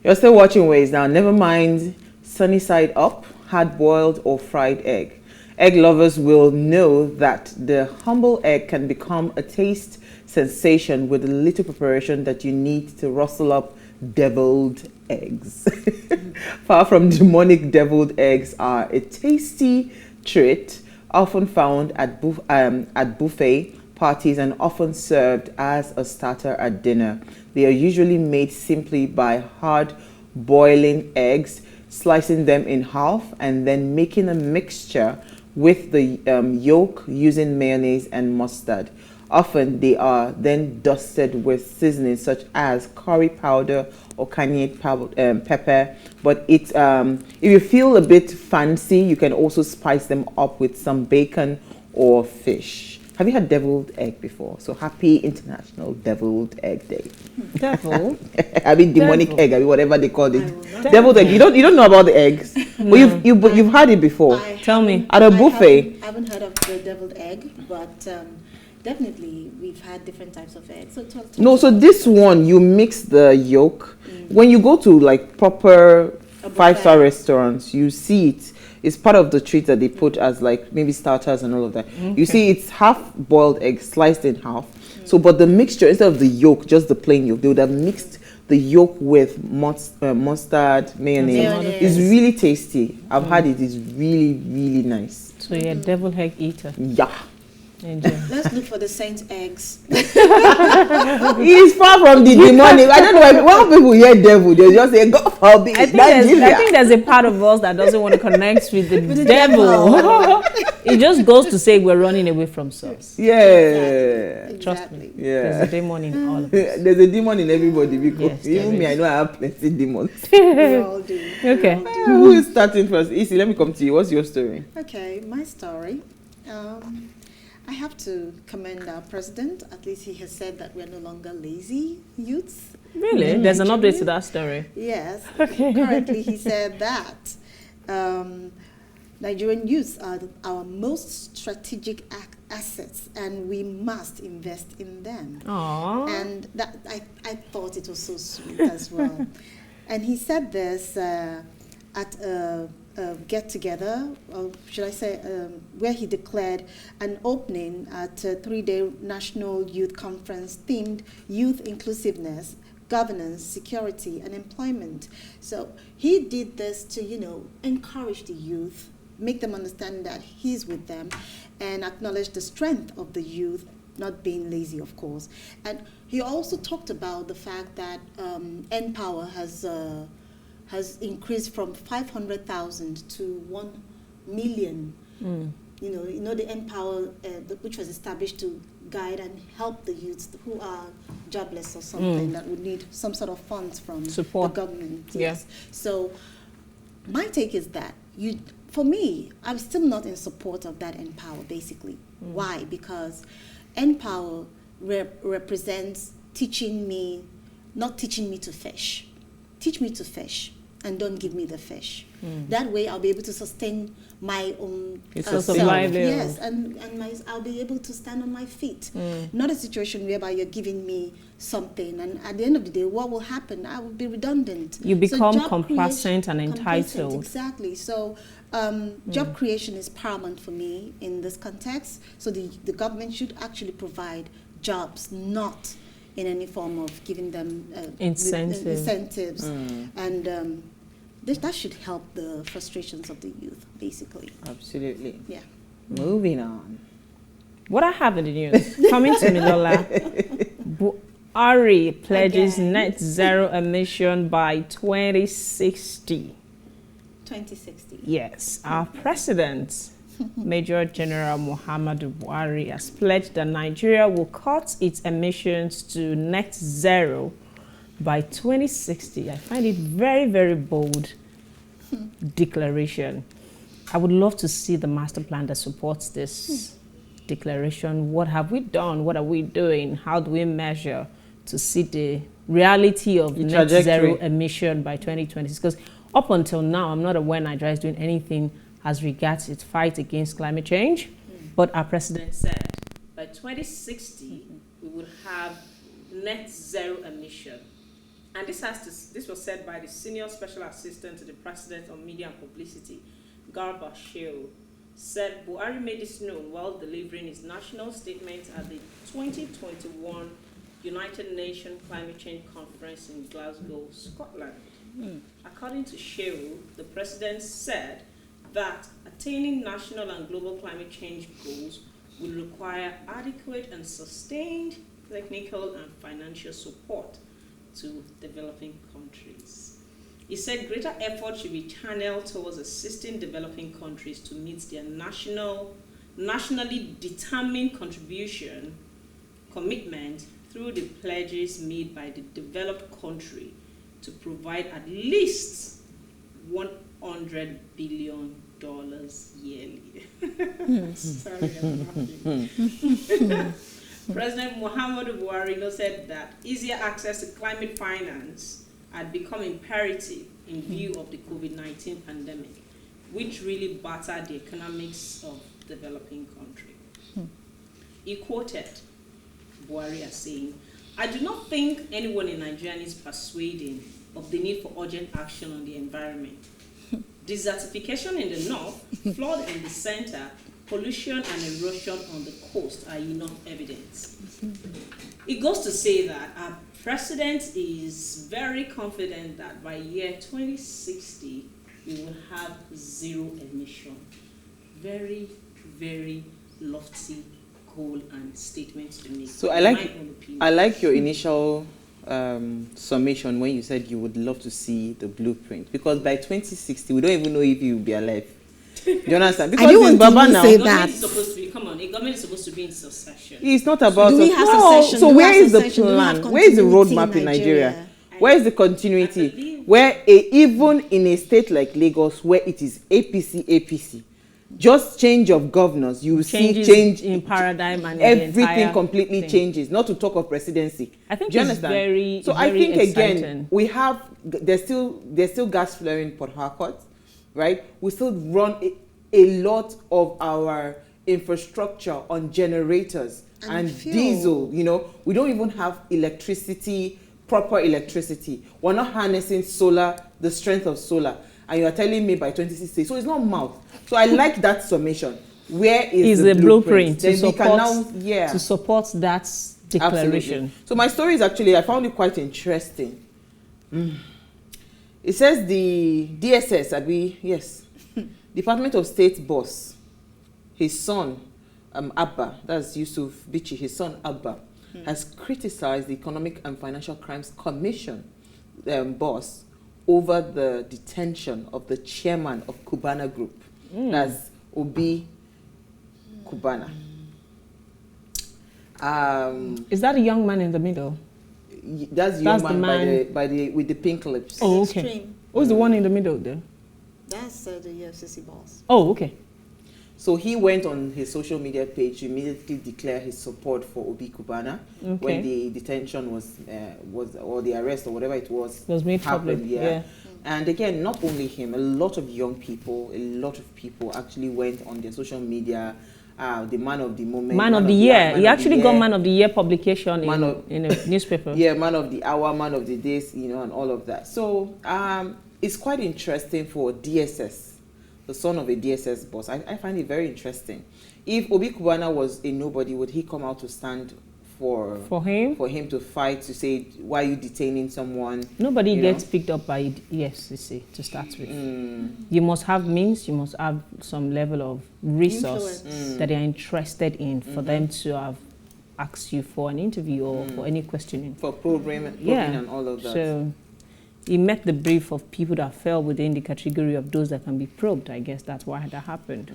You're still watching Ways now. Never mind sunny side up, hard-boiled or fried egg. Egg lovers will know that the humble egg can become a taste sensation with a little preparation that you need to rustle up deviled eggs. Far from demonic, deviled eggs are a tasty treat often found at buffet parties and often served as a starter at dinner. They are usually made simply by hard boiling eggs, slicing them in half, and then making a mixture with the yolk using mayonnaise and mustard. Often they are then dusted with seasonings such as curry powder or cayenne pepper. But if you feel a bit fancy, you can also spice them up with some bacon or fish. Have you had deviled egg before? So happy International Deviled Egg Day. Devil? I mean demonic egg, I mean whatever they call it. Deviled egg. You don't know about the eggs? No. But you've had it before. Tell me. At a buffet. I haven't heard of the deviled egg, but definitely we've had different types of eggs. So no, so this one you mix the yolk. When you go to like proper 5-star restaurants, you see it. It's part of the treat that they put as like maybe starters and all of that. Okay. You see it's half-boiled egg sliced in half. So, but the mixture, instead of the yolk, just the plain yolk, they would have mixed the yolk with mustard, mayonnaise. It's really tasty. I've had it. It's really, really nice. So you're a deviled egg eater. Yeah. Enjoy. Let's look for the saint eggs. He's far from the demonic. I don't know why when people hear devil, they just say, God forbid. I think there's a part of us that doesn't want to connect with the devil. It just goes to say we're running away from source. Yeah. Exactly. Trust me. Yeah. There's a demon in all of us. There's a demon in everybody because Yes, even me, I know I have plenty demons. We all do. Okay. Who is starting first? Isi, let me come to you. What's your story? Okay, my story. I have to commend our president. At least he has said that we're no longer lazy youths. Really? There's an update to that story. Yes. Okay. Currently, he said that Nigerian youths are our most strategic assets, and we must invest in them. Aww. And that I thought it was so sweet as well. And he said this at a get-together, or should I say, where he declared an opening at a 3-day National Youth Conference themed Youth Inclusiveness, Governance, Security, and Employment. So he did this to, encourage the youth, make them understand that he's with them, and acknowledge the strength of the youth, not being lazy, of course. And he also talked about the fact that N-Power has increased from 500,000 to 1 million. The N-Power, which was established to guide and help the youths who are jobless or something that would need some sort of funds from support. The government. Yeah. Yes. So my take is that for me, I'm still not in support of that N-Power, basically. Why? Because N-Power represents not teaching me to fish. Teach me to fish and don't give me the fish. That way I'll be able to sustain my own source of livelihood. Yes, and I'll be able to stand on my feet. Not a situation whereby you're giving me something, and at the end of the day, what will happen? I will be redundant. You become complacent and entitled. Exactly. So job creation is paramount for me in this context. So the government should actually provide jobs, not in any form of giving them incentives. And that should help the frustrations of the youth, basically. Absolutely. Yeah. Moving on. What I have in the news, coming to me, Lola. Buhari pledges net zero emission by 2060. 2060. Yes, our president, Major General Muhammadu Buhari, has pledged that Nigeria will cut its emissions to net zero by 2060. I find it very, very bold declaration. I would love to see the master plan that supports this declaration. What have we done? What are we doing? How do we measure to see the reality of net zero emission by 2020? Because up until now, I'm not aware Nigeria is doing anything as regards its fight against climate change. But our president said by 2060, we would have net zero emission. And this was said by the Senior Special Assistant to the President on Media and Publicity, Garba Shehu, said Buhari made this known while delivering his national statement at the 2021 United Nations Climate Change Conference in Glasgow, Scotland. According to Shehu, the President said that attaining national and global climate change goals will require adequate and sustained technical and financial support to developing countries. He said greater effort should be channeled towards assisting developing countries to meet their nationally determined commitment through the pledges made by the developed country to provide at least $100 billion yearly. Sorry, I'm laughing. President Muhammadu Buhari said that easier access to climate finance had become imperative in view of the COVID-19 pandemic, which really battered the economics of developing countries. He quoted Buhari as saying, "I do not think anyone in Nigeria is persuading of the need for urgent action on the environment. Desertification in the north, flood in the center, pollution and erosion on the coast are enough evidence." It goes to say that our president is very confident that by year 2060, we will have zero emission. Very, very lofty goal and statement to make. So I like your initial summation when you said you would love to see the blueprint, because by 2060 we don't even know if you will be alive. Do you understand? Because in Baba now, the government is supposed to be in succession. It's not about Do we have succession? So Do we where have is the succession? Do we have plan? Where is the continuity roadmap in Nigeria? Nigeria? Where is the continuity? Where even in a state like Lagos, where it is APC, just change of governors, you will see change in paradigm and everything completely changes. Not to talk of presidency. I think do you it's understand? very, so very I think exciting. again we have there's still gas flaring in Port Harcourt, right? We still run a lot of our infrastructure on generators and diesel. You know, we don't even have electricity, proper electricity. We're not harnessing solar, the strength of solar. And you are telling me by 2060, so it's not mouth. So I like that summation. Where is the blueprint? To support that declaration. Absolutely. So my story is actually, I found it quite interesting. It says the DSS, Department of State boss, his son, Abba, that's Yusuf Bichi, his son Abba, has criticized the Economic and Financial Crimes Commission boss over the detention of the chairman of Cubana Group, that's Obi Cubana. Is that a young man in the middle? That's the young man with the pink lips. Oh, okay. Who's the one in the middle there? That's the EFCC boss. Oh, okay. So he went on his social media page to immediately declare his support for Obi Cubana when the detention was or the arrest or whatever it was made happened. public. Yeah. And again, not only him, a lot of young people, actually went on their social media. The man of the moment, man of the year. He actually got man of the year publication in a newspaper. Yeah, man of the hour, man of the days, and all of that. So it's quite interesting for DSS, the son of a DSS boss. I find it very interesting. If Obi Cubana was a nobody, would he come out to stand for him to fight, to say, why are you detaining someone? Nobody gets picked up by EFCC to start with. You must have means, you must have some level of resource that they are interested in for them to have asked you for an interview or for any questioning. For probing and all of that. So he met the brief of people that fell within the category of those that can be probed. I guess that's why that happened.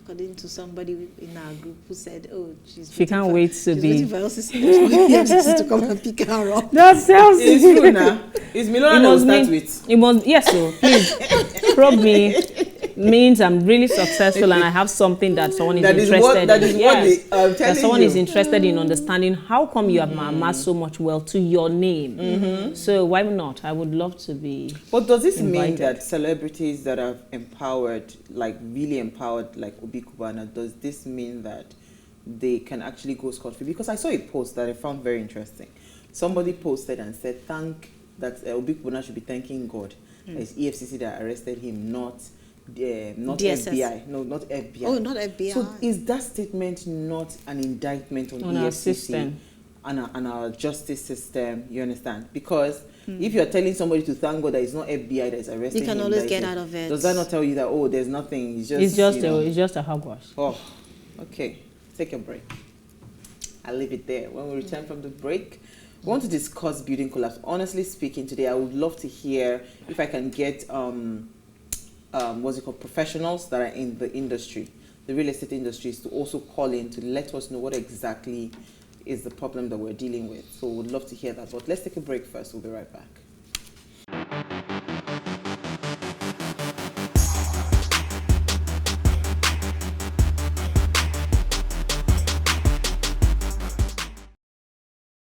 According to somebody in our group who said, "Oh, she can't wait to be to come and pick her up." That sounds it's true now. It's Milona that will start with. It must, yes, so please probe me. Means I'm really successful and I have something that someone is interested in. That someone is interested in understanding how come you have amassed so much wealth to your name. So why not? I would love to be. But does this mean that celebrities that are empowered, like really empowered, like Obi Cubana, does this mean that they can actually go scot-free? Because I saw a post that I found very interesting. Somebody posted and said, that Obi Cubana should be thanking God. It's EFCC that arrested him, not DSS. FBI. No, not FBI. Oh, not FBI. So is that statement not an indictment on EFCC our system and our justice system? You understand? Because if you're telling somebody to thank God that it's not FBI that is arresting him, you can always get out of it. Does that not tell you that, oh, there's nothing? It's it's just a hogwash. Oh, okay. Take a break. I'll leave it there. When we return from the break, we want to discuss building collapse. Honestly speaking, today I would love to hear if I can get professionals that are in the industry, the real estate industries, to also call in to let us know what exactly is the problem that we're dealing with. So we'd love to hear that. But let's take a break first. We'll be right back.